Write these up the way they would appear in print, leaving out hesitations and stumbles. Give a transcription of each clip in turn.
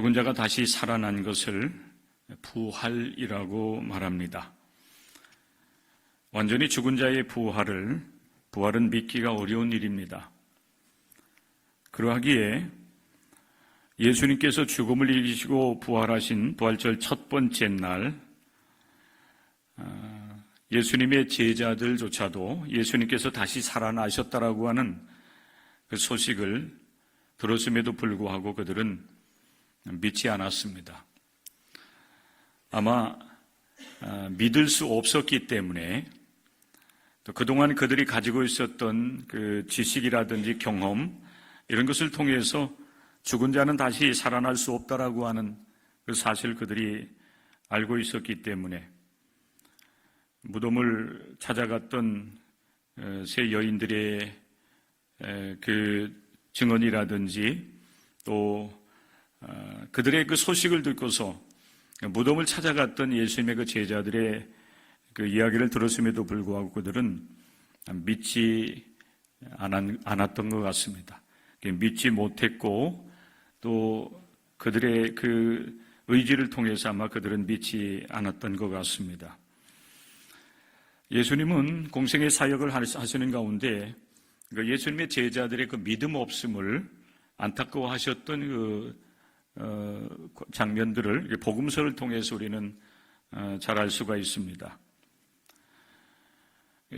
죽은 자가 다시 살아난 것을 부활이라고 말합니다. 완전히 죽은 자의 부활은 믿기가 어려운 일입니다. 그러하기에 예수님께서 죽음을 이기시고 부활하신 부활절 첫 번째 날 예수님의 제자들조차도 예수님께서 다시 살아나셨다라고 하는 그 소식을 들었음에도 불구하고 그들은 믿지 않았습니다. 아마 믿을 수 없었기 때문에 또 그동안 그들이 가지고 있었던 그 지식이라든지 경험 이런 것을 통해서 죽은 자는 다시 살아날 수 없다라고 하는 그 사실을 그들이 알고 있었기 때문에 무덤을 찾아갔던 세 여인들의 그 증언이라든지 또 그들의 그 소식을 듣고서 무덤을 찾아갔던 예수님의 그 제자들의 그 이야기를 들었음에도 불구하고 그들은 믿지 않았던 것 같습니다. 믿지 못했고 또 그들의 그 의지를 통해서 아마 그들은 믿지 않았던 것 같습니다. 예수님은 공생의 사역을 하시는 가운데 예수님의 제자들의 그 믿음 없음을 안타까워하셨던 그 장면들을 복음서를 통해서 우리는 잘 알 수가 있습니다.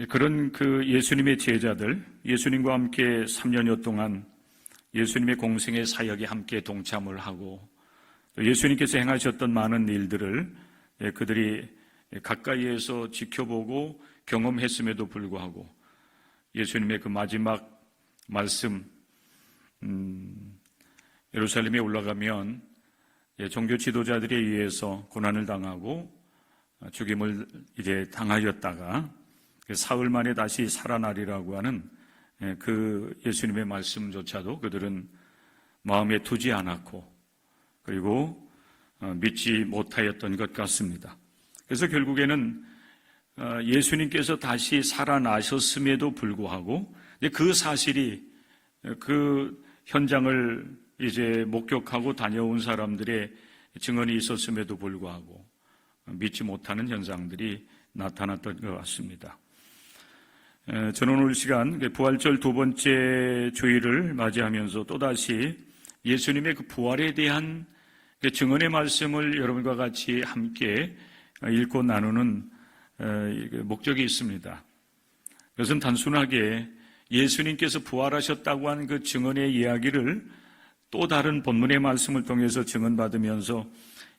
그런 그 예수님의 제자들, 예수님과 함께 3년여 동안 예수님의 공생의 사역에 함께 동참을 하고 또 예수님께서 행하셨던 많은 일들을 그들이 가까이에서 지켜보고 경험했음에도 불구하고 예수님의 그 마지막 말씀, 예루살렘에 올라가면 종교 지도자들에 의해서 고난을 당하고 죽임을 이제 당하였다가 사흘 만에 다시 살아나리라고 하는 그 예수님의 말씀조차도 그들은 마음에 두지 않았고 그리고 믿지 못하였던 것 같습니다. 그래서 결국에는 예수님께서 다시 살아나셨음에도 불구하고 그 사실이 그 현장을 이제 목격하고 다녀온 사람들의 증언이 있었음에도 불구하고 믿지 못하는 현상들이 나타났던 것 같습니다. 저는 오늘 시간 부활절 두 번째 주일을 맞이하면서 또다시 예수님의 그 부활에 대한 증언의 말씀을 여러분과 같이 함께 읽고 나누는 목적이 있습니다. 그것은 단순하게 예수님께서 부활하셨다고 하는 그 증언의 이야기를 또 다른 본문의 말씀을 통해서 증언받으면서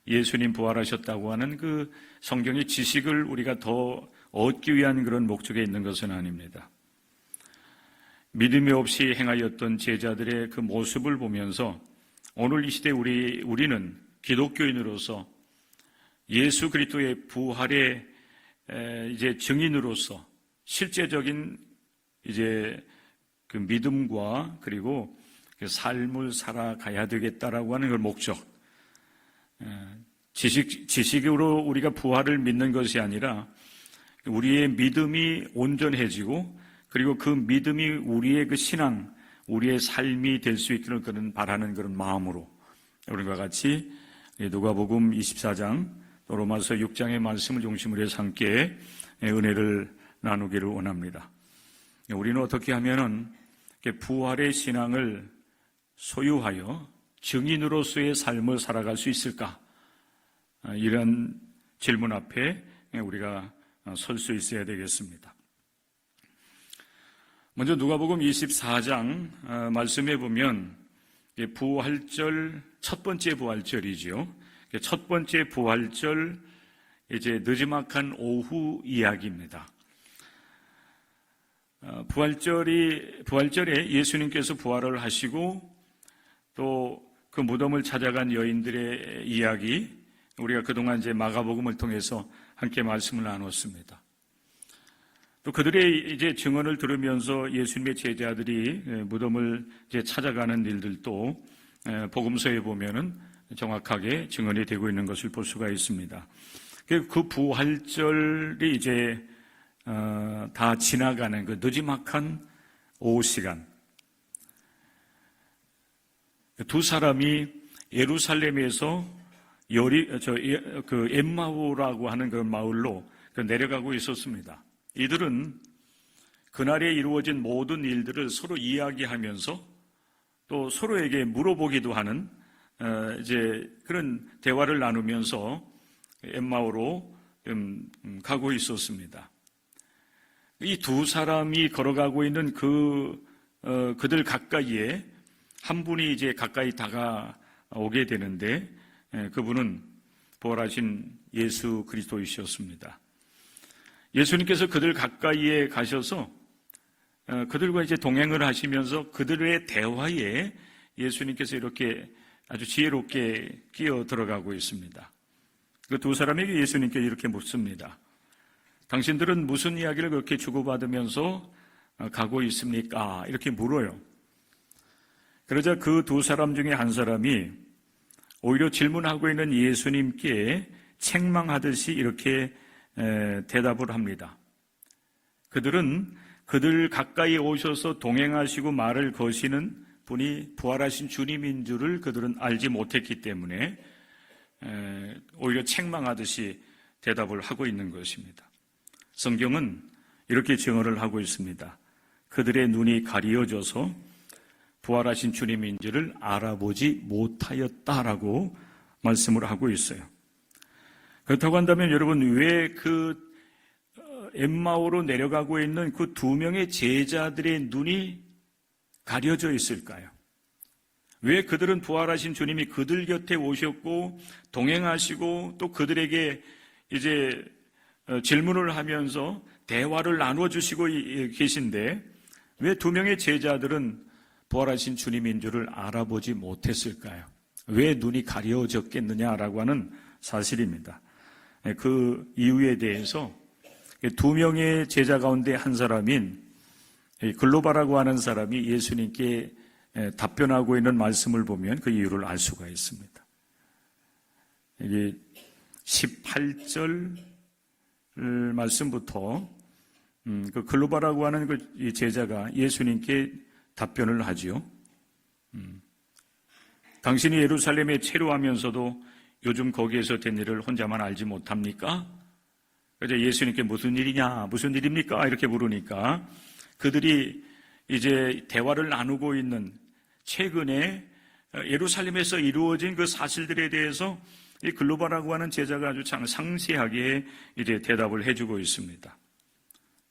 예수님 부활하셨다고 하는 그 성경의 지식을 우리가 더 얻기 위한 그런 목적에 있는 것은 아닙니다. 믿음이 없이 행하였던 제자들의 그 모습을 보면서 오늘 이 시대 우리는 기독교인으로서 예수 그리스도의 부활의 이제 증인으로서 실제적인 이제 그 믿음과 그리고 그 삶을 살아가야 되겠다라고 하는 그 목적. 지식으로 우리가 부활을 믿는 것이 아니라 우리의 믿음이 온전해지고 그리고 그 믿음이 우리의 그 신앙, 우리의 삶이 될 수 있기를 그런 바라는 그런 마음으로 우리가 같이 누가복음 24장 또 로마서 6장의 말씀을 중심으로 해서 함께 은혜를 나누기를 원합니다. 우리는 어떻게 하면은 부활의 신앙을 소유하여 증인으로서의 삶을 살아갈 수 있을까? 이런 질문 앞에 우리가 설 수 있어야 되겠습니다. 먼저 누가복음 24장 말씀해 보면 부활절 첫 번째 부활절이죠. 첫 번째 부활절 이제 느지막한 오후 이야기입니다. 부활절에 예수님께서 부활을 하시고 또 그 무덤을 찾아간 여인들의 이야기 우리가 그동안 이제 마가복음을 통해서 함께 말씀을 나눴습니다. 또 그들의 이제 증언을 들으면서 예수님의 제자들이 무덤을 이제 찾아가는 일들도 복음서에 보면은 정확하게 증언이 되고 있는 것을 볼 수가 있습니다. 그 부활절이 이제 다 지나가는 그 느지막한 오후 시간 두 사람이 예루살렘에서 엠마오라고 하는 그 마을로 내려가고 있었습니다. 이들은 그날에 이루어진 모든 일들을 서로 이야기하면서 또 서로에게 물어보기도 하는 그런 대화를 나누면서 엠마오로 가고 있었습니다. 이 두 사람이 걸어가고 있는 그들 가까이에 한 분이 이제 가까이 다가오게 되는데 그분은 부활하신 예수 그리스도이셨습니다. 예수님께서 그들 가까이에 가셔서 그들과 이제 동행을 하시면서 그들의 대화에 예수님께서 이렇게 아주 지혜롭게 끼어 들어가고 있습니다. 그 두 사람에게 예수님께서 이렇게 묻습니다. 당신들은 무슨 이야기를 그렇게 주고받으면서 가고 있습니까? 이렇게 물어요. 그러자 그 두 사람 중에 한 사람이 오히려 질문하고 있는 예수님께 책망하듯이 이렇게 대답을 합니다. 그들은 그들 가까이 오셔서 동행하시고 말을 거시는 분이 부활하신 주님인 줄을 그들은 알지 못했기 때문에 오히려 책망하듯이 대답을 하고 있는 것입니다. 성경은 이렇게 증언을 하고 있습니다. 그들의 눈이 가리어져서 부활하신 주님인 줄을 알아보지 못하였다라고 말씀을 하고 있어요. 그렇다고 한다면 여러분, 왜 엠마오로 내려가고 있는 그 두 명의 제자들의 눈이 가려져 있을까요? 왜 그들은 부활하신 주님이 그들 곁에 오셨고 동행하시고 또 그들에게 이제 질문을 하면서 대화를 나눠주시고 계신데 왜 두 명의 제자들은 부활하신 주님인 줄을 알아보지 못했을까요? 왜 눈이 가려졌겠느냐라고 하는 사실입니다. 그 이유에 대해서 두 명의 제자 가운데 한 사람인 글로바라고 하는 사람이 예수님께 답변하고 있는 말씀을 보면 그 이유를 알 수가 있습니다. 이게 18절 말씀부터 그 글로바라고 하는 그 제자가 예수님께 답변을 하지요. 당신이 예루살렘에 체류하면서도 요즘 거기에서 된 일을 혼자만 알지 못합니까? 그래서 예수님께 무슨 일이냐, 무슨 일입니까? 이렇게 물으니까 그들이 이제 대화를 나누고 있는 최근에 예루살렘에서 이루어진 그 사실들에 대해서 이 글로바라고 하는 제자가 아주 상세하게 이제 대답을 해주고 있습니다.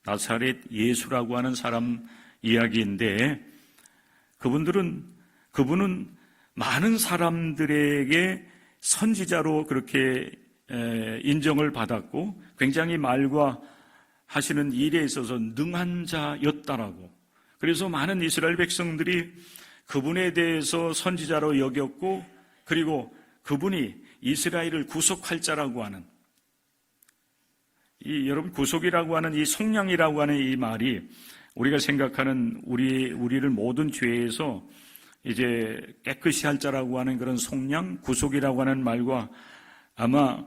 나사렛 예수라고 하는 사람 이야기인데 그분은 많은 사람들에게 선지자로 그렇게 인정을 받았고 굉장히 말과 하시는 일에 있어서 능한 자였다라고. 그래서 많은 이스라엘 백성들이 그분에 대해서 선지자로 여겼고 그리고 그분이 이스라엘을 구속할 자라고 하는 여러분 구속이라고 하는 이 속량이라고 하는 이 말이 우리가 생각하는 우리를 모든 죄에서 이제 깨끗이 할 자라고 하는 그런 속량, 구속이라고 하는 말과 아마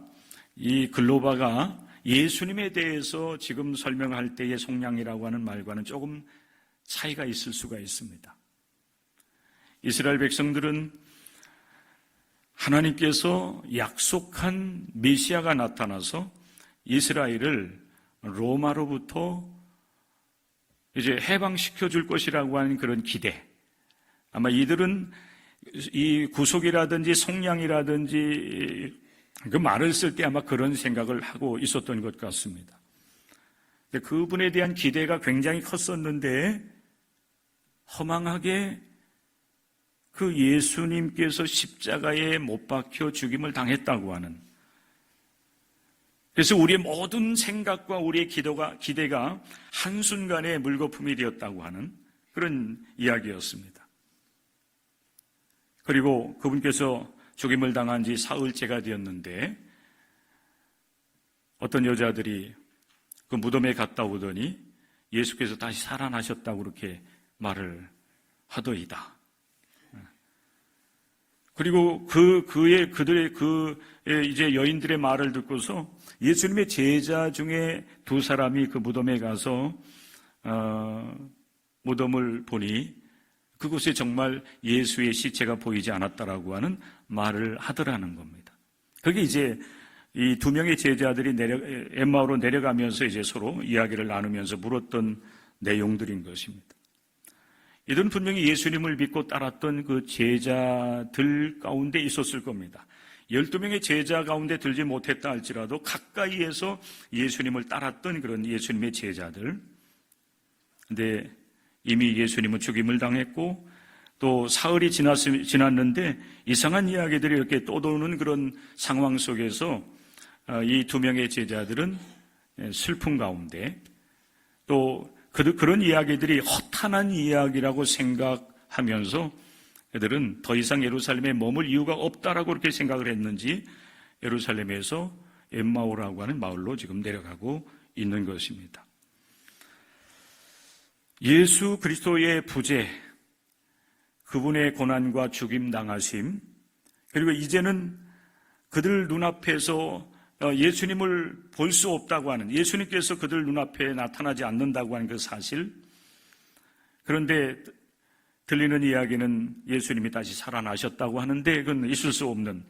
이 글로바가 예수님에 대해서 지금 설명할 때의 속량이라고 하는 말과는 조금 차이가 있을 수가 있습니다. 이스라엘 백성들은 하나님께서 약속한 메시아가 나타나서 이스라엘을 로마로부터 이제 해방시켜 줄 것이라고 하는 그런 기대. 아마 이들은 이 구속이라든지 속량이라든지 그 말을 쓸 때 아마 그런 생각을 하고 있었던 것 같습니다. 그분에 대한 기대가 굉장히 컸었는데 허망하게 그 예수님께서 십자가에 못 박혀 죽임을 당했다고 하는, 그래서 우리의 모든 생각과 우리의 기대가 한순간에 물거품이 되었다고 하는 그런 이야기였습니다. 그리고 그분께서 죽임을 당한 지 사흘째가 되었는데 어떤 여자들이 그 무덤에 갔다 오더니 예수께서 다시 살아나셨다고 그렇게 말을 하더이다. 그리고 그들의 이제 여인들의 말을 듣고서 예수님의 제자 중에 두 사람이 그 무덤에 가서 무덤을 보니 그곳에 정말 예수의 시체가 보이지 않았다라고 하는 말을 하더라는 겁니다. 그게 이제 이 두 명의 제자들이 엠마오로 내려가면서 이제 서로 이야기를 나누면서 물었던 내용들인 것입니다. 이들은 분명히 예수님을 믿고 따랐던 그 제자들 가운데 있었을 겁니다. 12명의 제자 가운데 들지 못했다 할지라도 가까이에서 예수님을 따랐던 그런 예수님의 제자들. 근데 이미 예수님은 죽임을 당했고 또 사흘이 지났는데 이상한 이야기들이 이렇게 떠도는 그런 상황 속에서 이 두 명의 제자들은 슬픔 가운데 또 그런 이야기들이 허탄한 이야기라고 생각하면서 그들은 더 이상 예루살렘에 머물 이유가 없다라고 그렇게 생각을 했는지 예루살렘에서 엠마오라고 하는 마을로 지금 내려가고 있는 것입니다. 예수 그리스도의 부재, 그분의 고난과 죽임 당하심, 그리고 이제는 그들 눈앞에서 예수님을 볼 수 없다고 하는, 예수님께서 그들 눈앞에 나타나지 않는다고 하는 그 사실. 그런데 들리는 이야기는 예수님이 다시 살아나셨다고 하는데 그건 있을 수 없는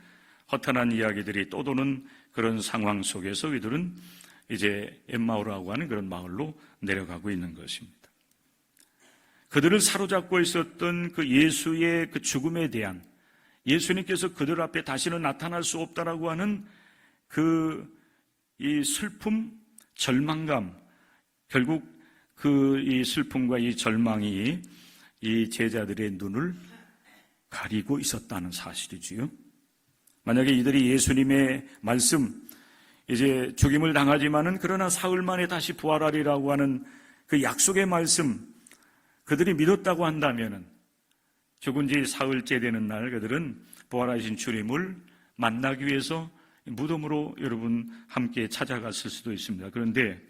허탄한 이야기들이 떠도는 그런 상황 속에서 이들은 이제 엠마오라고 하는 그런 마을로 내려가고 있는 것입니다. 그들을 사로잡고 있었던 그 예수의 그 죽음에 대한, 예수님께서 그들 앞에 다시는 나타날 수 없다라고 하는 이 슬픔, 절망감, 결국 이 슬픔과 이 절망이 이 제자들의 눈을 가리고 있었다는 사실이지요. 만약에 이들이 예수님의 말씀, 이제 죽임을 당하지만은 그러나 사흘 만에 다시 부활하리라고 하는 그 약속의 말씀, 그들이 믿었다고 한다면은 죽은 지 사흘째 되는 날 그들은 부활하신 주님을 만나기 위해서 무덤으로 여러분 함께 찾아갔을 수도 있습니다. 그런데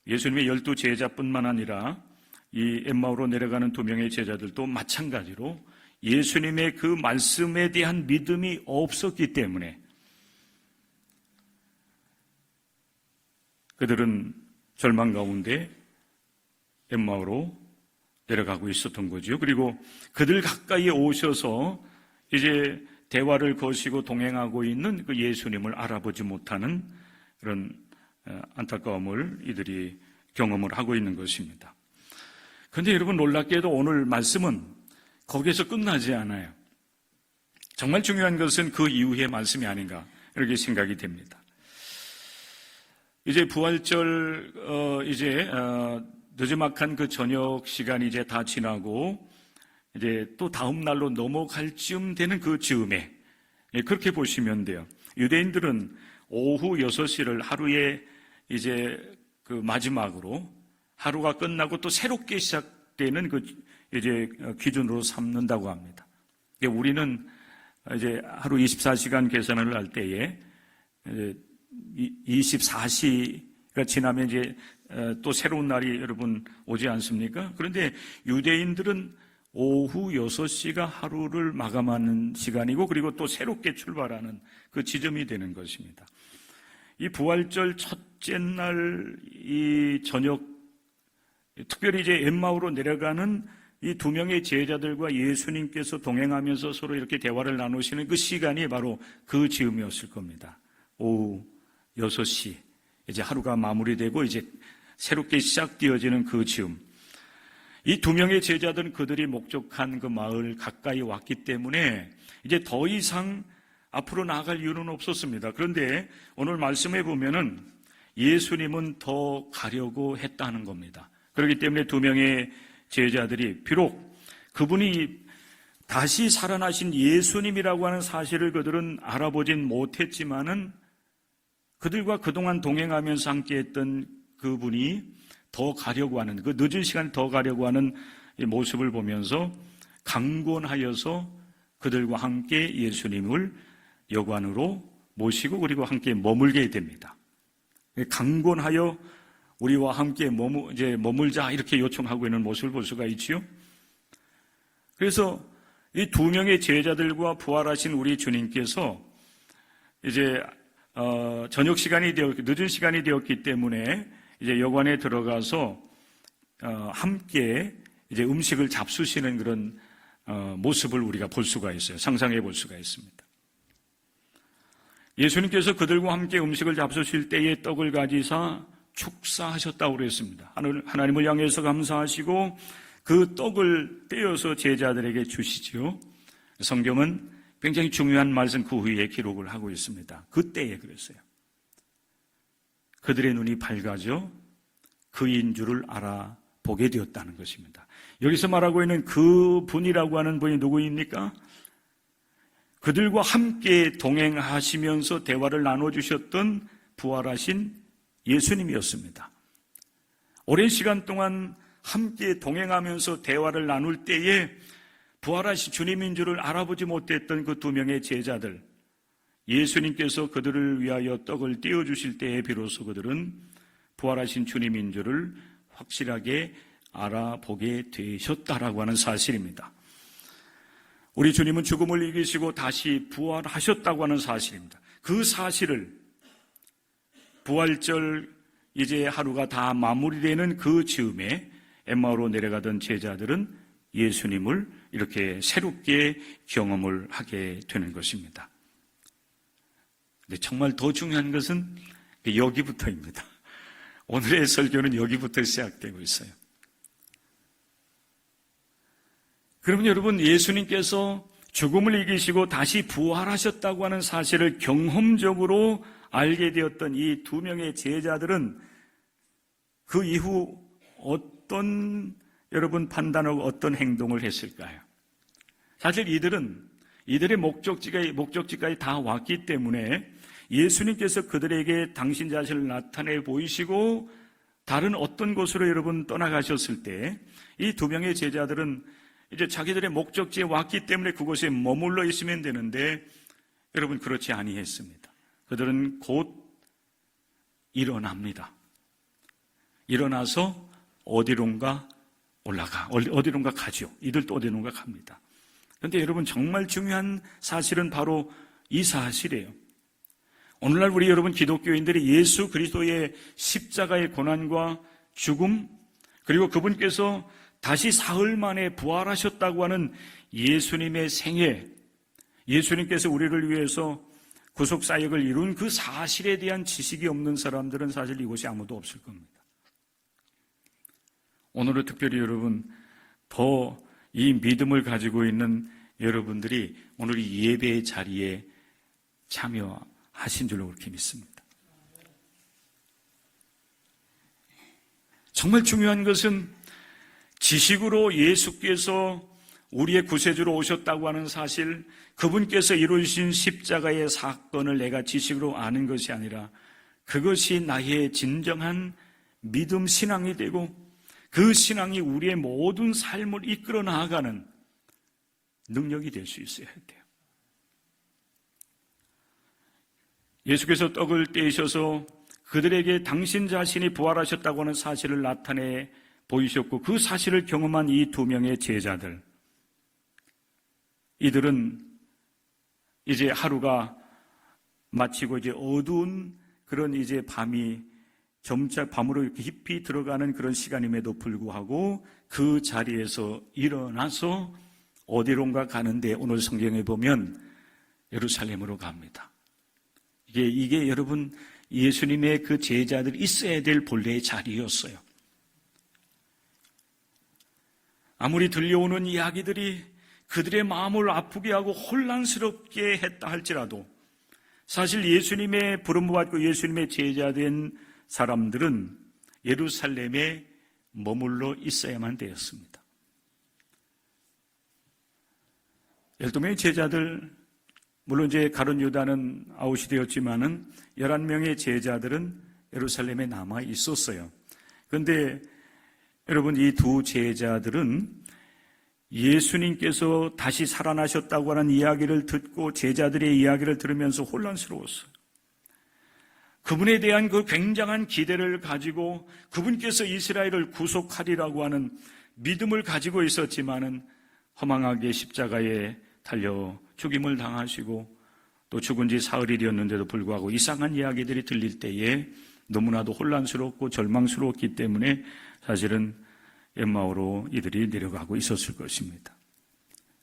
예수님의 12 제자뿐만 아니라 이 엠마오로 내려가는 두 명의 제자들도 마찬가지로 예수님의 그 말씀에 대한 믿음이 없었기 때문에 그들은 절망 가운데 엠마오로 내려가고 있었던 거죠. 그리고 그들 가까이에 오셔서 이제 대화를 거시고 동행하고 있는 그 예수님을 알아보지 못하는 그런 안타까움을 이들이 경험을 하고 있는 것입니다. 그런데 여러분 놀랍게도 오늘 말씀은 거기에서 끝나지 않아요. 정말 중요한 것은 그 이후의 말씀이 아닌가 이렇게 생각이 됩니다. 이제 부활절 늦지막한 그 저녁 시간이 이제 다 지나고 이제 또 다음 날로 넘어갈 즈음 되는 그 즈음에 그렇게 보시면 돼요. 유대인들은 오후 6시를 하루에 이제 그 마지막으로 하루가 끝나고 또 새롭게 시작되는 그 이제 기준으로 삼는다고 합니다. 우리는 이제 하루 24시간 계산을 할 때에 24시가 지나면 이제 또 새로운 날이 여러분 오지 않습니까? 그런데 유대인들은 오후 6시가 하루를 마감하는 시간이고 그리고 또 새롭게 출발하는 그 지점이 되는 것입니다. 이 부활절 첫째 날 이 저녁, 특별히 이제 엠마오로 내려가는 이 두 명의 제자들과 예수님께서 동행하면서 서로 이렇게 대화를 나누시는 그 시간이 바로 그 즈음이었을 겁니다. 오후 6시, 이제 하루가 마무리되고 이제 새롭게 시작되어지는 그 즈음. 이 두 명의 제자들은 그들이 목적한 그 마을 가까이 왔기 때문에 이제 더 이상 앞으로 나아갈 이유는 없었습니다. 그런데 오늘 말씀해 보면은 예수님은 더 가려고 했다는 겁니다. 그렇기 때문에 두 명의 제자들이 비록 그분이 다시 살아나신 예수님이라고 하는 사실을 그들은 알아보진 못했지만은 그들과 그동안 동행하면서 함께했던 그분이 더 가려고 하는, 그 늦은 시간에 더 가려고 하는 모습을 보면서 강권하여서 그들과 함께 예수님을 여관으로 모시고 그리고 함께 머물게 됩니다. 강권하여 우리와 함께 머물자 이렇게 요청하고 있는 모습을 볼 수가 있지요. 그래서 이 두 명의 제자들과 부활하신 우리 주님께서 이제 저녁 시간이 늦은 시간이 되었기 때문에 이제 여관에 들어가서 함께 이제 음식을 잡수시는 그런 모습을 우리가 볼 수가 있어요. 상상해 볼 수가 있습니다. 예수님께서 그들과 함께 음식을 잡수실 때에 떡을 가지사 축사하셨다고 그랬습니다. 하나님을 향해서 감사하시고 그 떡을 떼어서 제자들에게 주시지요. 성경은 굉장히 중요한 말씀 그 후에 기록을 하고 있습니다. 그때에 그랬어요. 그들의 눈이 밝아져 그인 줄을 알아보게 되었다는 것입니다. 여기서 말하고 있는 그 분이라고 하는 분이 누구입니까? 그들과 함께 동행하시면서 대화를 나눠주셨던 부활하신 예수님이었습니다. 오랜 시간 동안 함께 동행하면서 대화를 나눌 때에 부활하신 주님인 줄을 알아보지 못했던 그 두 명의 제자들, 예수님께서 그들을 위하여 떡을 떼어주실 때에 비로소 그들은 부활하신 주님인 줄을 확실하게 알아보게 되셨다라고 하는 사실입니다. 우리 주님은 죽음을 이기시고 다시 부활하셨다고 하는 사실입니다. 그 사실을 부활절 이제 하루가 다 마무리되는 그 즈음에 엠마오로 내려가던 제자들은 예수님을 이렇게 새롭게 경험을 하게 되는 것입니다. 근데 정말 더 중요한 것은 여기부터입니다. 오늘의 설교는 여기부터 시작되고 있어요. 그러면 여러분, 예수님께서 죽음을 이기시고 다시 부활하셨다고 하는 사실을 경험적으로 알게 되었던 이 두 명의 제자들은 그 이후 어떤 여러분 판단하고 어떤 행동을 했을까요? 사실 이들의 목적지까지 다 왔기 때문에 예수님께서 그들에게 당신 자신을 나타내 보이시고 다른 어떤 곳으로 여러분 떠나가셨을 때 이 두 명의 제자들은 이제 자기들의 목적지에 왔기 때문에 그곳에 머물러 있으면 되는데 여러분 그렇지 아니했습니다. 그들은 곧 일어납니다. 일어나서 어디론가 가죠. 이들도 어디론가 갑니다. 그런데 여러분 정말 중요한 사실은 바로 이 사실이에요. 오늘날 우리 여러분 기독교인들이 예수 그리스도의 십자가의 고난과 죽음 그리고 그분께서 다시 사흘 만에 부활하셨다고 하는 예수님의 생애, 예수님께서 우리를 위해서 구속사역을 이룬 그 사실에 대한 지식이 없는 사람들은 사실 이곳에 아무도 없을 겁니다. 오늘은 특별히 여러분 더 이 믿음을 가지고 있는 여러분들이 오늘 이 예배의 자리에 참여하신 줄로 그렇게 믿습니다. 정말 중요한 것은 지식으로 예수께서 우리의 구세주로 오셨다고 하는 사실, 그분께서 이루신 십자가의 사건을 내가 지식으로 아는 것이 아니라 그것이 나의 진정한 믿음 신앙이 되고 그 신앙이 우리의 모든 삶을 이끌어 나아가는 능력이 될 수 있어야 돼요. 예수께서 떡을 떼셔서 그들에게 당신 자신이 부활하셨다고 하는 사실을 나타내 보이셨고 그 사실을 경험한 이 두 명의 제자들, 이들은 이제 하루가 마치고 이제 어두운 그런 이제 밤이 점차 밤으로 이렇게 깊이 들어가는 그런 시간임에도 불구하고 그 자리에서 일어나서 어디론가 가는데 오늘 성경에 보면 예루살렘으로 갑니다. 이게 여러분 예수님의 그 제자들이 있어야 될 본래의 자리였어요. 아무리 들려오는 이야기들이 그들의 마음을 아프게 하고 혼란스럽게 했다 할지라도 사실 예수님의 부름받고 예수님의 제자된 사람들은 예루살렘에 머물러 있어야만 되었습니다. 12명의 제자들, 물론 이제 가룟 유다는 아웃이 되었지만은 11명의 제자들은 예루살렘에 남아 있었어요. 그런데 여러분 이 두 제자들은 예수님께서 다시 살아나셨다고 하는 이야기를 듣고 제자들의 이야기를 들으면서 혼란스러웠어요. 그분에 대한 그 굉장한 기대를 가지고 그분께서 이스라엘을 구속하리라고 하는 믿음을 가지고 있었지만은 허망하게 십자가에 달려 죽임을 당하시고 또 죽은 지 사흘이 되었는데도 불구하고 이상한 이야기들이 들릴 때에 너무나도 혼란스럽고 절망스러웠기 때문에 사실은 엠마오로 이들이 내려가고 있었을 것입니다.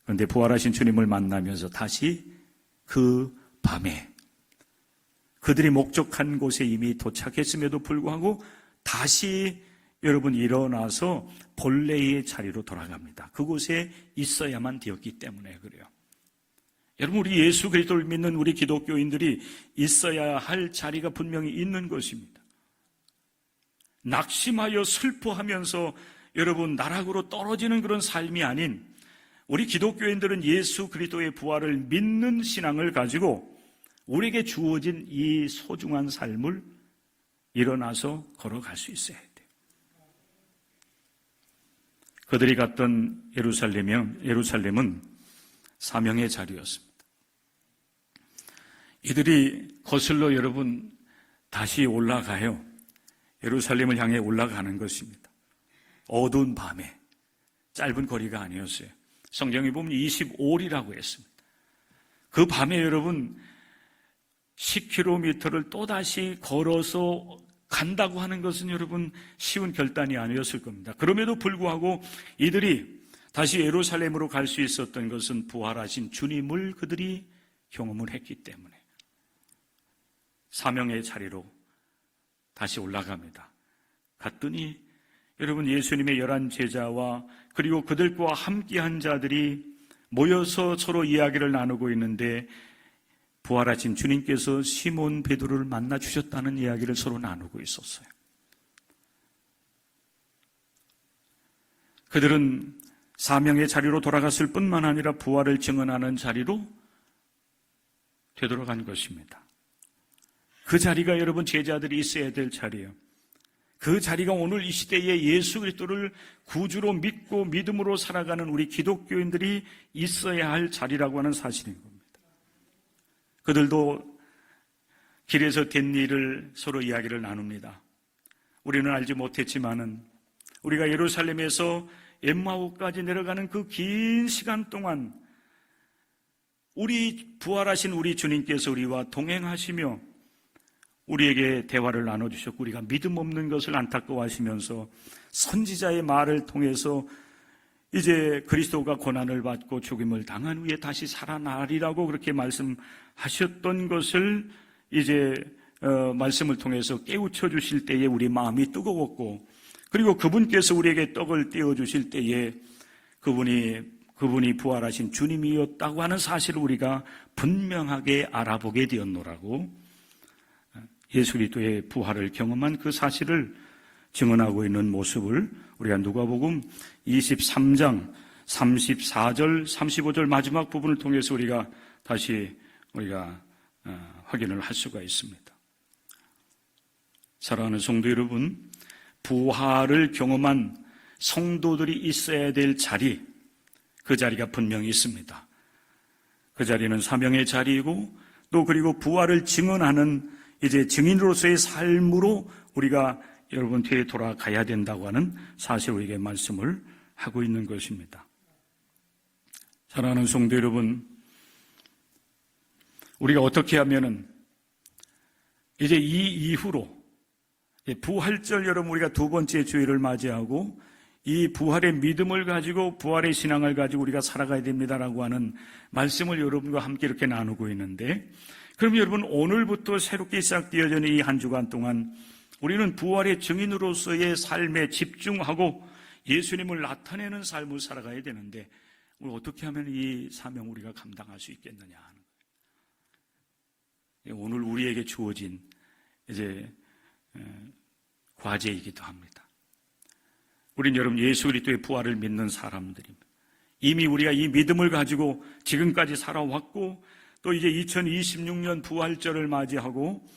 그런데 부활하신 주님을 만나면서 다시 그 밤에 그들이 목적한 곳에 이미 도착했음에도 불구하고 다시 여러분 일어나서 본래의 자리로 돌아갑니다. 그곳에 있어야만 되었기 때문에 그래요. 여러분, 우리 예수 그리스도를 믿는 우리 기독교인들이 있어야 할 자리가 분명히 있는 것입니다. 낙심하여 슬퍼하면서 여러분 나락으로 떨어지는 그런 삶이 아닌 우리 기독교인들은 예수 그리스도의 부활을 믿는 신앙을 가지고 우리에게 주어진 이 소중한 삶을 일어나서 걸어갈 수 있어야 돼요. 그들이 갔던 예루살렘은 사명의 자리였습니다. 이들이 거슬러 여러분 다시 올라가요. 예루살렘을 향해 올라가는 것입니다. 어두운 밤에 짧은 거리가 아니었어요. 성경에 보면 25리라고 했습니다. 그 밤에 여러분 10km를 또다시 걸어서 간다고 하는 것은 여러분 쉬운 결단이 아니었을 겁니다. 그럼에도 불구하고 이들이 다시 예루살렘으로 갈 수 있었던 것은 부활하신 주님을 그들이 경험을 했기 때문에 사명의 자리로 다시 올라갑니다. 갔더니 여러분 예수님의 11 제자와 그리고 그들과 함께한 자들이 모여서 서로 이야기를 나누고 있는데 부활하신 주님께서 시몬 베드로를 만나 주셨다는 이야기를 서로 나누고 있었어요. 그들은 사명의 자리로 돌아갔을 뿐만 아니라 부활을 증언하는 자리로 되돌아간 것입니다. 그 자리가 여러분 제자들이 있어야 될 자리예요. 그 자리가 오늘 이 시대에 예수 그리스도를 구주로 믿고 믿음으로 살아가는 우리 기독교인들이 있어야 할 자리라고 하는 사실인 겁니다. 그들도 길에서 된 일을 서로 이야기를 나눕니다. 우리는 알지 못했지만은 우리가 예루살렘에서 엠마오까지 내려가는 그 긴 시간 동안 우리 부활하신 우리 주님께서 우리와 동행하시며 우리에게 대화를 나눠주셨고 우리가 믿음 없는 것을 안타까워하시면서 선지자의 말을 통해서 이제 그리스도가 고난을 받고 죽임을 당한 후에 다시 살아나리라고 그렇게 말씀하셨던 것을 이제 말씀을 통해서 깨우쳐 주실 때에 우리 마음이 뜨거웠고 그리고 그분께서 우리에게 떡을 떼어주실 때에 그분이 부활하신 주님이었다고 하는 사실을 우리가 분명하게 알아보게 되었노라고 예수 그리스도의 부활을 경험한 그 사실을 증언하고 있는 모습을 우리가 누가복음 23장 34절 35절 마지막 부분을 통해서 우리가 다시 확인을 할 수가 있습니다. 사랑하는 성도 여러분, 부활을 경험한 성도들이 있어야 될 자리, 그 자리가 분명히 있습니다. 그 자리는 사명의 자리이고 또 그리고 부활을 증언하는 이제 증인으로서의 삶으로 우리가 여러분 뒤에 돌아가야 된다고 하는 사실을 우리에게 말씀을 하고 있는 것입니다. 사랑하는 성도 여러분, 우리가 어떻게 하면은 이제 이 이후로 부활절 여러분 우리가 두 번째 주일을 맞이하고 이 부활의 믿음을 가지고 부활의 신앙을 가지고 우리가 살아가야 됩니다라고 하는 말씀을 여러분과 함께 이렇게 나누고 있는데 그럼 여러분 오늘부터 새롭게 시작되어지는 이 한 주간 동안 우리는 부활의 증인으로서의 삶에 집중하고 예수님을 나타내는 삶을 살아가야 되는데 우리 어떻게 하면 이 사명 우리가 감당할 수 있겠느냐 하는 거예요. 오늘 우리에게 주어진 이제 과제이기도 합니다. 우린 여러분 예수 그리스도의 부활을 믿는 사람들입니다. 이미 우리가 이 믿음을 가지고 지금까지 살아왔고 또 이제 2026년 부활절을 맞이하고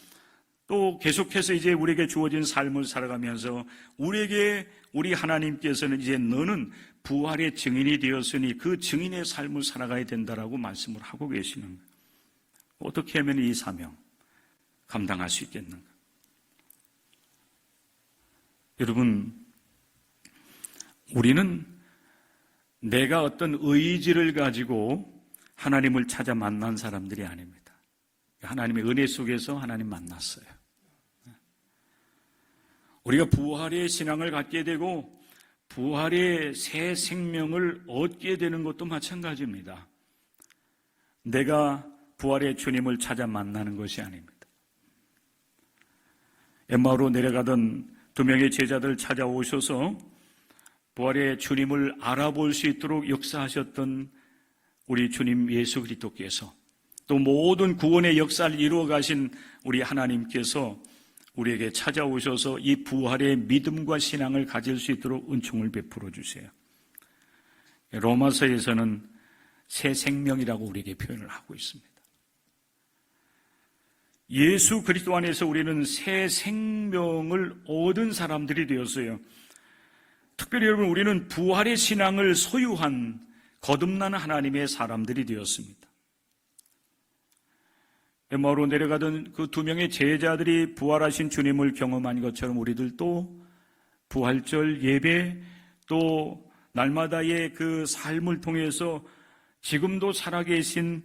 또 계속해서 이제 우리에게 주어진 삶을 살아가면서 우리 하나님께서는 이제 너는 부활의 증인이 되었으니 그 증인의 삶을 살아가야 된다라고 말씀을 하고 계시는 거예요. 어떻게 하면 이 사명 감당할 수 있겠는가? 여러분, 우리는 내가 어떤 의지를 가지고 하나님을 찾아 만난 사람들이 아닙니다. 하나님의 은혜 속에서 하나님 만났어요. 우리가 부활의 신앙을 갖게 되고 부활의 새 생명을 얻게 되는 것도 마찬가지입니다. 내가 부활의 주님을 찾아 만나는 것이 아닙니다. 엠마오로 내려가던 두 명의 제자들 찾아오셔서 부활의 주님을 알아볼 수 있도록 역사하셨던 우리 주님 예수 그리스도께서, 또 모든 구원의 역사를 이루어 가신 우리 하나님께서 우리에게 찾아오셔서 이 부활의 믿음과 신앙을 가질 수 있도록 은총을 베풀어 주세요. 로마서에서는 새 생명이라고 우리에게 표현을 하고 있습니다. 예수 그리스도 안에서 우리는 새 생명을 얻은 사람들이 되었어요. 특별히 여러분, 우리는 부활의 신앙을 소유한 거듭나는 하나님의 사람들이 되었습니다. 엠마오로 내려가던 그 두 명의 제자들이 부활하신 주님을 경험한 것처럼 우리들도 부활절 예배, 또 날마다의 그 삶을 통해서 지금도 살아계신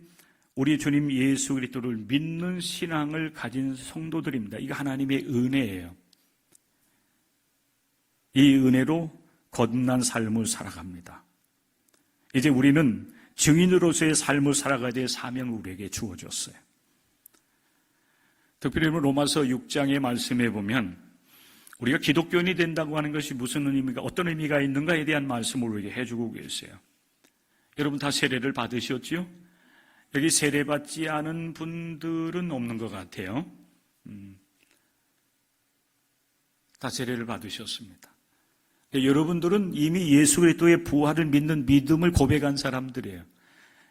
우리 주님 예수 그리스도를 믿는 신앙을 가진 성도들입니다. 이거 하나님의 은혜예요. 이 은혜로 거듭난 삶을 살아갑니다. 이제 우리는 증인으로서의 삶을 살아가야 될 사명을 우리에게 주어졌어요. 특별히 로마서 6장의 말씀에 보면 우리가 기독교인이 된다고 하는 것이 무슨 의미가, 어떤 의미가 있는가에 대한 말씀을 우리에게 해주고 계세요. 여러분 다 세례를 받으셨지요? 여기 세례받지 않은 분들은 없는 것 같아요. 다 세례를 받으셨습니다. 여러분들은 이미 예수 그리스도의 부활을 믿는 믿음을 고백한 사람들이에요.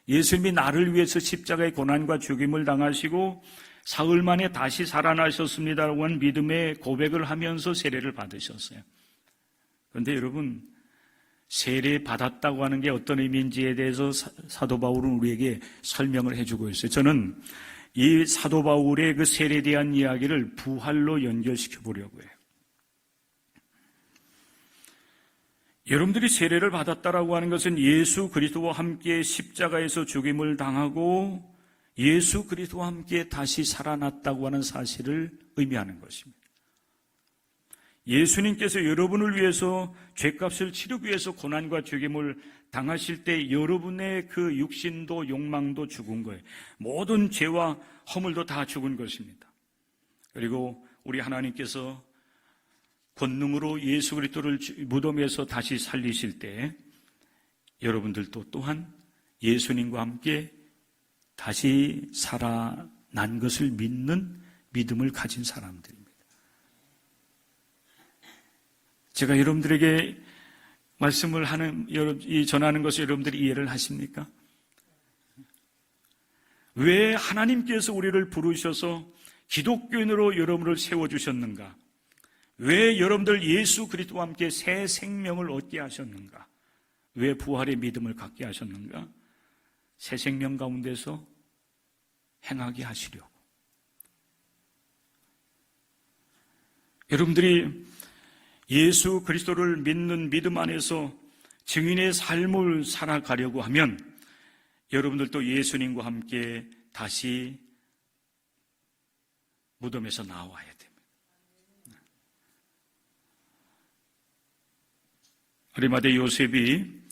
예수님이 나를 위해서 십자가의 고난과 죽임을 당하시고 사흘 만에 다시 살아나셨습니다라고 하는 믿음의 고백을 하면서 세례를 받으셨어요. 그런데 여러분, 세례 받았다고 하는 게 어떤 의미인지에 대해서 사도 바울은 우리에게 설명을 해주고 있어요. 저는 이 사도 바울의 그 세례에 대한 이야기를 부활로 연결시켜 보려고 해요. 여러분들이 세례를 받았다라고 하는 것은 예수 그리스도와 함께 십자가에서 죽임을 당하고 예수 그리스도와 함께 다시 살아났다고 하는 사실을 의미하는 것입니다. 예수님께서 여러분을 위해서 죄값을 치르기 위해서 고난과 죽임을 당하실 때 여러분의 그 육신도 욕망도 죽은 거예요. 모든 죄와 허물도 다 죽은 것입니다. 그리고 우리 하나님께서 권능으로 예수 그리스도를 무덤에서 다시 살리실 때 여러분들도 또한 예수님과 함께 다시 살아난 것을 믿는 믿음을 가진 사람들입니다. 제가 여러분들에게 말씀을 전하는 것을 여러분들이 이해를 하십니까? 왜 하나님께서 우리를 부르셔서 기독교인으로 여러분을 세워주셨는가? 왜 여러분들 예수 그리스도와 함께 새 생명을 얻게 하셨는가? 왜 부활의 믿음을 갖게 하셨는가? 새 생명 가운데서 행하게 하시려고. 여러분들이 예수 그리스도를 믿는 믿음 안에서 증인의 삶을 살아가려고 하면 여러분들도 예수님과 함께 다시 무덤에서 나와야 됩니다. 아리마대 요셉이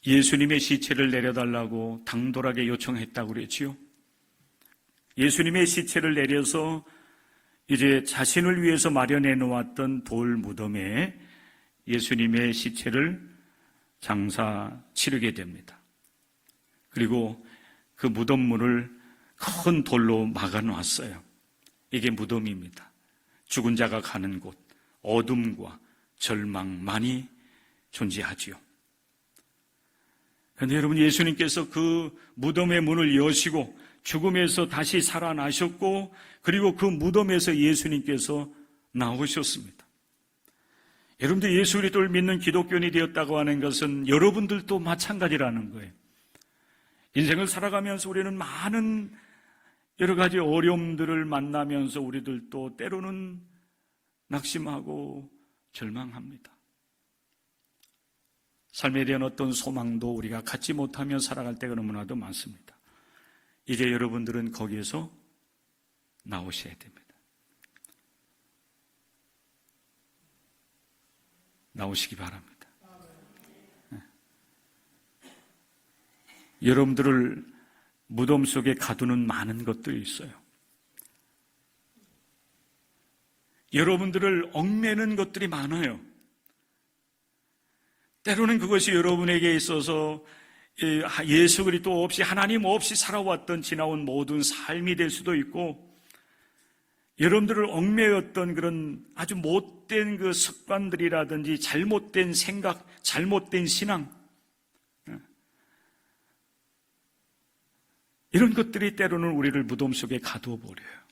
예수님의 시체를 내려달라고 당돌하게 요청했다고 그랬지요. 예수님의 시체를 내려서 이제 자신을 위해서 마련해 놓았던 돌 무덤에 예수님의 시체를 장사 치르게 됩니다. 그리고 그 무덤 문을 큰 돌로 막아 놨어요. 이게 무덤입니다. 죽은 자가 가는 곳, 어둠과 절망만이 존재하지요. 그런데 여러분, 예수님께서 그 무덤의 문을 여시고 죽음에서 다시 살아나셨고, 그리고 그 무덤에서 예수님께서 나오셨습니다. 여러분들 예수 그리스도를 믿는 기독교인이 되었다고 하는 것은 여러분들도 마찬가지라는 거예요. 인생을 살아가면서 우리는 많은 여러 가지 어려움들을 만나면서 우리들도 때로는 낙심하고 절망합니다. 삶에 대한 어떤 소망도 우리가 갖지 못하며 살아갈 때가 너무나도 많습니다. 이제 여러분들은 거기에서 나오셔야 됩니다. 나오시기 바랍니다. 여러분들을 무덤 속에 가두는 많은 것들이 있어요. 여러분들을 얽매는 것들이 많아요. 때로는 그것이 여러분에게 있어서 예수 그리스도 없이, 하나님 없이 살아왔던 지나온 모든 삶이 될 수도 있고, 여러분들을 얽매였던 그런 아주 못된 그 습관들이라든지 잘못된 생각, 잘못된 신앙, 이런 것들이 때로는 우리를 무덤 속에 가두어 버려요.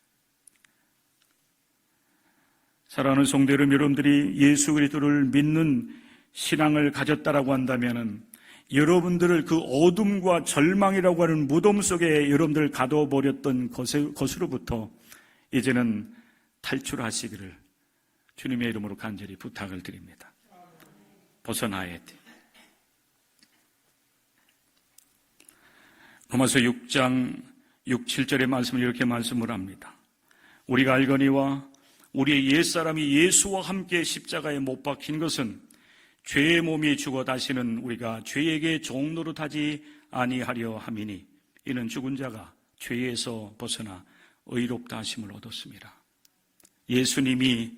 사랑하는 성도 여러분들이 예수 그리스도를 믿는 신앙을 가졌다라고 한다면은 여러분들을 그 어둠과 절망이라고 하는 무덤 속에 여러분들을 가두어 버렸던 것으로부터 이제는 탈출하시기를 주님의 이름으로 간절히 부탁을 드립니다. 벗어나야 돼. 로마서 6장 6, 7절의 말씀을 이렇게 말씀을 합니다. 우리가 알거니와 우리의 옛사람이 예수와 함께 십자가에 못 박힌 것은 죄의 몸이 죽어 다시는 우리가 죄에게 종노릇하지 아니하려 함이니 이는 죽은 자가 죄에서 벗어나 의롭다 하심을 얻었습니다. 예수님이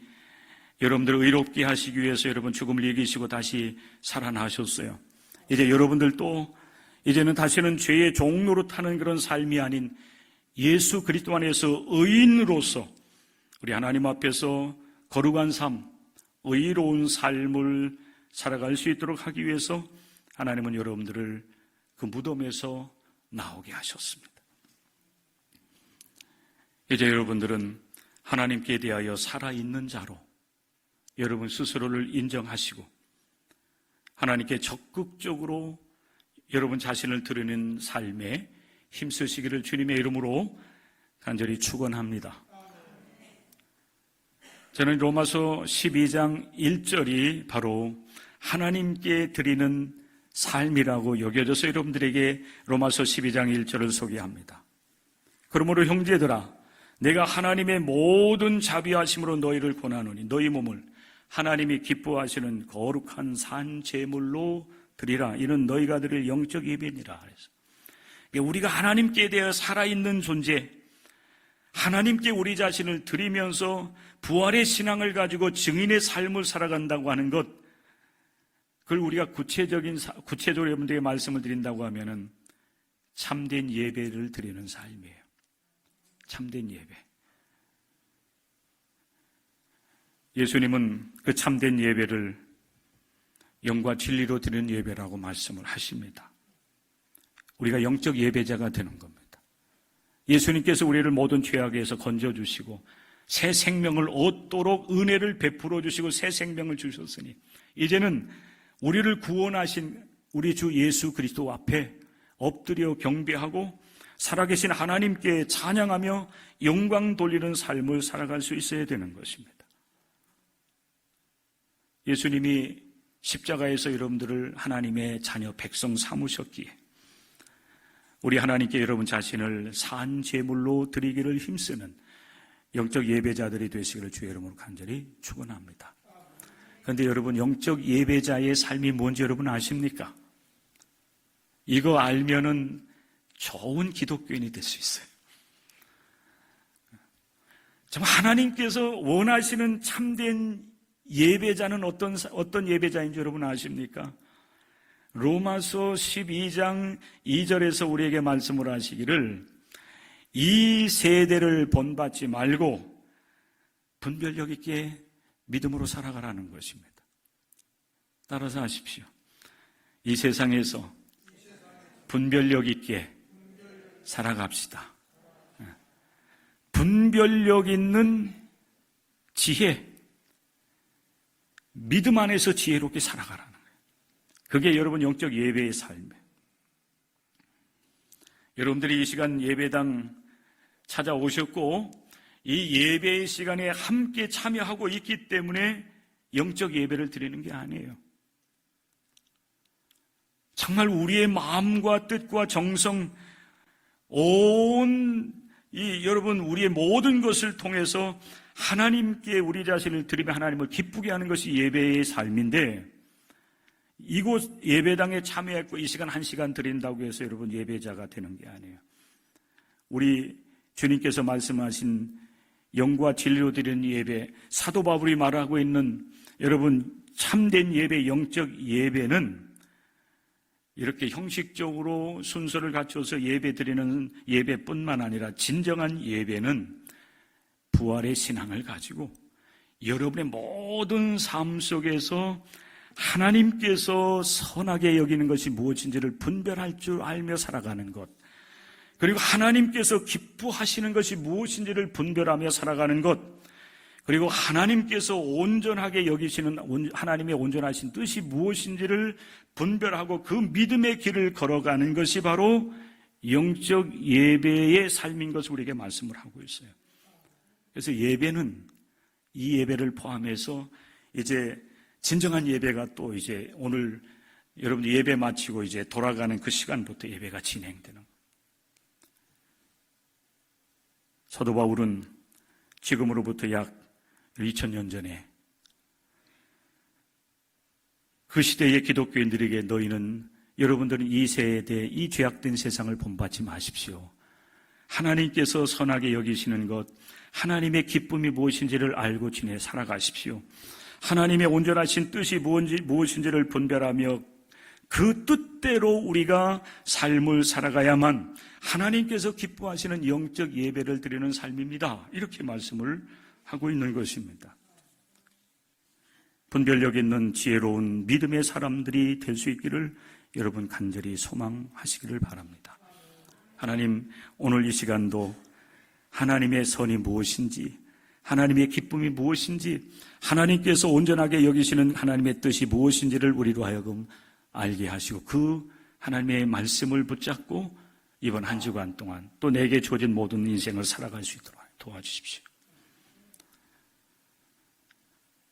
여러분들을 의롭게 하시기 위해서 여러분 죽음을 이기시고 다시 살아나셨어요. 이제 여러분들도 이제는 다시는 죄의 종노릇하는 그런 삶이 아닌 예수 그리스도 안에서 의인으로서 우리 하나님 앞에서 거룩한 삶, 의로운 삶을 살아갈 수 있도록 하기 위해서 하나님은 여러분들을 그 무덤에서 나오게 하셨습니다. 이제 여러분들은 하나님께 대하여 살아있는 자로 여러분 스스로를 인정하시고 하나님께 적극적으로 여러분 자신을 드리는 삶에 힘쓰시기를 주님의 이름으로 간절히 축원합니다. 저는 로마서 12장 1절이 바로 하나님께 드리는 삶이라고 여겨져서 여러분들에게 로마서 12장 1절을 소개합니다. 그러므로 형제들아, 내가 하나님의 모든 자비하심으로 너희를 권하노니 너희 몸을 하나님이 기뻐하시는 거룩한 산 제물로 드리라. 이는 너희가 드릴 영적 예배니라. 그래서 우리가 하나님께 대해 살아있는 존재, 하나님께 우리 자신을 드리면서 부활의 신앙을 가지고 증인의 삶을 살아간다고 하는 것, 그걸 우리가 구체적으로 여러분들에게 말씀을 드린다고 하면은 참된 예배를 드리는 삶이에요. 참된 예배. 예수님은 그 참된 예배를 영과 진리로 드리는 예배라고 말씀을 하십니다. 우리가 영적 예배자가 되는 겁니다. 예수님께서 우리를 모든 죄악에서 건져주시고 새 생명을 얻도록 은혜를 베풀어 주시고 새 생명을 주셨으니 이제는 우리를 구원하신 우리 주 예수 그리스도 앞에 엎드려 경배하고 살아계신 하나님께 찬양하며 영광 돌리는 삶을 살아갈 수 있어야 되는 것입니다. 예수님이 십자가에서 여러분들을 하나님의 자녀 백성 삼으셨기에 우리 하나님께 여러분 자신을 산 제물로 드리기를 힘쓰는 영적 예배자들이 되시기를 주의 이름으로 간절히 축원합니다. 그런데 여러분, 영적 예배자의 삶이 뭔지 여러분 아십니까? 이거 알면은 좋은 기독교인이 될 수 있어요. 정말 하나님께서 원하시는 참된 예배자는 어떤 예배자인지 여러분 아십니까? 로마서 12장 2절에서 우리에게 말씀을 하시기를 이 세대를 본받지 말고 분별력 있게 믿음으로 살아가라는 것입니다. 따라서 하십시오. 이 세상에서 분별력 있게 살아갑시다. 분별력 있는 지혜, 믿음 안에서 지혜롭게 살아가라는 거예요. 그게 여러분 영적 예배의 삶이에요. 여러분들이 이 시간 예배당 찾아오셨고 이 예배의 시간에 함께 참여하고 있기 때문에 영적 예배를 드리는 게 아니에요. 정말 우리의 마음과 뜻과 정성, 여러분 우리의 모든 것을 통해서 하나님께 우리 자신을 드리며 하나님을 기쁘게 하는 것이 예배의 삶인데 이곳 예배당에 참여했고 이 시간 1시간 드린다고 해서 여러분 예배자가 되는 게 아니에요. 우리 주님께서 말씀하신 영과 진리로 드리는 예배, 사도 바울이 말하고 있는 여러분 참된 예배, 영적 예배는 이렇게 형식적으로 순서를 갖춰서 예배 드리는 예배뿐만 아니라 진정한 예배는 부활의 신앙을 가지고 여러분의 모든 삶 속에서 하나님께서 선하게 여기는 것이 무엇인지를 분별할 줄 알며 살아가는 것, 그리고 하나님께서 기뻐하시는 것이 무엇인지를 분별하며 살아가는 것, 그리고 하나님께서 온전하게 여기시는 하나님의 온전하신 뜻이 무엇인지를 분별하고 그 믿음의 길을 걸어가는 것이 바로 영적 예배의 삶인 것을 우리에게 말씀을 하고 있어요. 그래서 예배는 이 예배를 포함해서 이제 진정한 예배가 또 이제 오늘 여러분 예배 마치고 이제 돌아가는 그 시간부터 예배가 진행되는 거예요. 사도 바울은 지금으로부터 약 2000년 전에 그 시대의 기독교인들에게 너희는 여러분들은 이 세대에 이 죄악된 세상을 본받지 마십시오. 하나님께서 선하게 여기시는 것, 하나님의 기쁨이 무엇인지를 알고 지내 살아가십시오. 하나님의 온전하신 뜻이 무엇인지를 분별하며 그 뜻대로 우리가 삶을 살아가야만 하나님께서 기뻐하시는 영적 예배를 드리는 삶입니다. 이렇게 말씀을 하고 있는 것입니다. 분별력 있는 지혜로운 믿음의 사람들이 될 수 있기를 여러분 간절히 소망하시기를 바랍니다. 하나님, 오늘 이 시간도 하나님의 선이 무엇인지, 하나님의 기쁨이 무엇인지, 하나님께서 온전하게 여기시는 하나님의 뜻이 무엇인지를 우리로 하여금 알게 하시고 그 하나님의 말씀을 붙잡고 이번 한 주간 동안 또 내게 주어진 모든 인생을 살아갈 수 있도록 도와주십시오.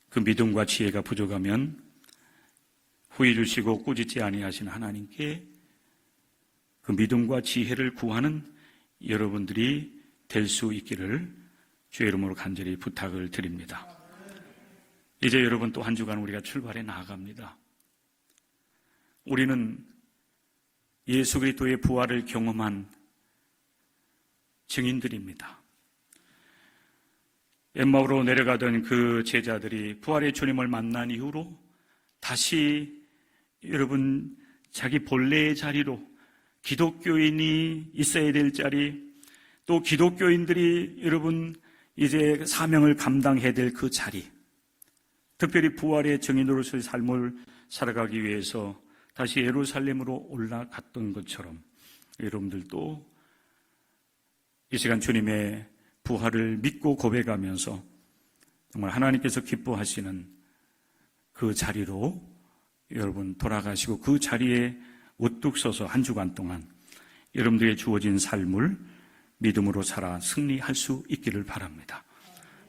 그 믿음과 지혜가 부족하면 후회 주시고 꾸짖지 아니하신 하나님께 그 믿음과 지혜를 구하는 여러분들이 될 수 있기를 주의 이름으로 간절히 부탁을 드립니다. 이제 여러분 또 한 주간 우리가 출발해 나아갑니다. 우리는 예수 그리스도의 부활을 경험한 증인들입니다. 엠마오로 내려가던 그 제자들이 부활의 주님을 만난 이후로 다시 여러분 자기 본래의 자리로 기독교인이 있어야 될 자리, 또 기독교인들이 여러분 이제 사명을 감당해야 될 그 자리, 특별히 부활의 증인으로서의 삶을 살아가기 위해서 다시 예루살렘으로 올라갔던 것처럼 여러분들도 이 시간 주님의 부활을 믿고 고백하면서 정말 하나님께서 기뻐하시는 그 자리로 여러분 돌아가시고 그 자리에 우뚝 서서 한 주간 동안 여러분들에게 주어진 삶을 믿음으로 살아 승리할 수 있기를 바랍니다.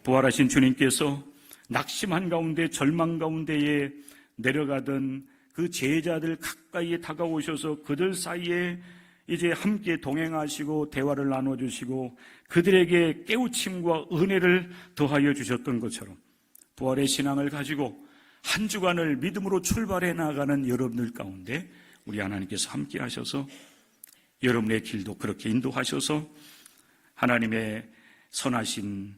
부활하신 주님께서 낙심한 가운데 절망 가운데에 내려가던 그 제자들 가까이에 다가오셔서 그들 사이에 이제 함께 동행하시고 대화를 나눠주시고 그들에게 깨우침과 은혜를 더하여 주셨던 것처럼 부활의 신앙을 가지고 한 주간을 믿음으로 출발해 나가는 여러분들 가운데 우리 하나님께서 함께 하셔서 여러분의 길도 그렇게 인도하셔서 하나님의 선하심,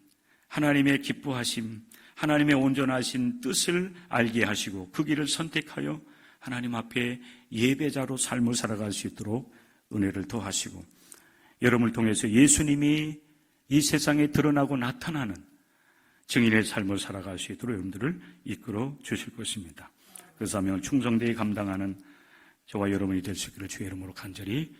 하나님의 기뻐하심, 하나님의 온전하신 뜻을 알게 하시고 그 길을 선택하여 하나님 앞에 예배자로 삶을 살아갈 수 있도록 은혜를 더하시고 여러분을 통해서 예수님이 이 세상에 드러나고 나타나는 증인의 삶을 살아갈 수 있도록 여러분들을 이끌어 주실 것입니다. 그 사명을 충성되게 감당하는 저와 여러분이 될 수 있기를 주의 이름으로 간절히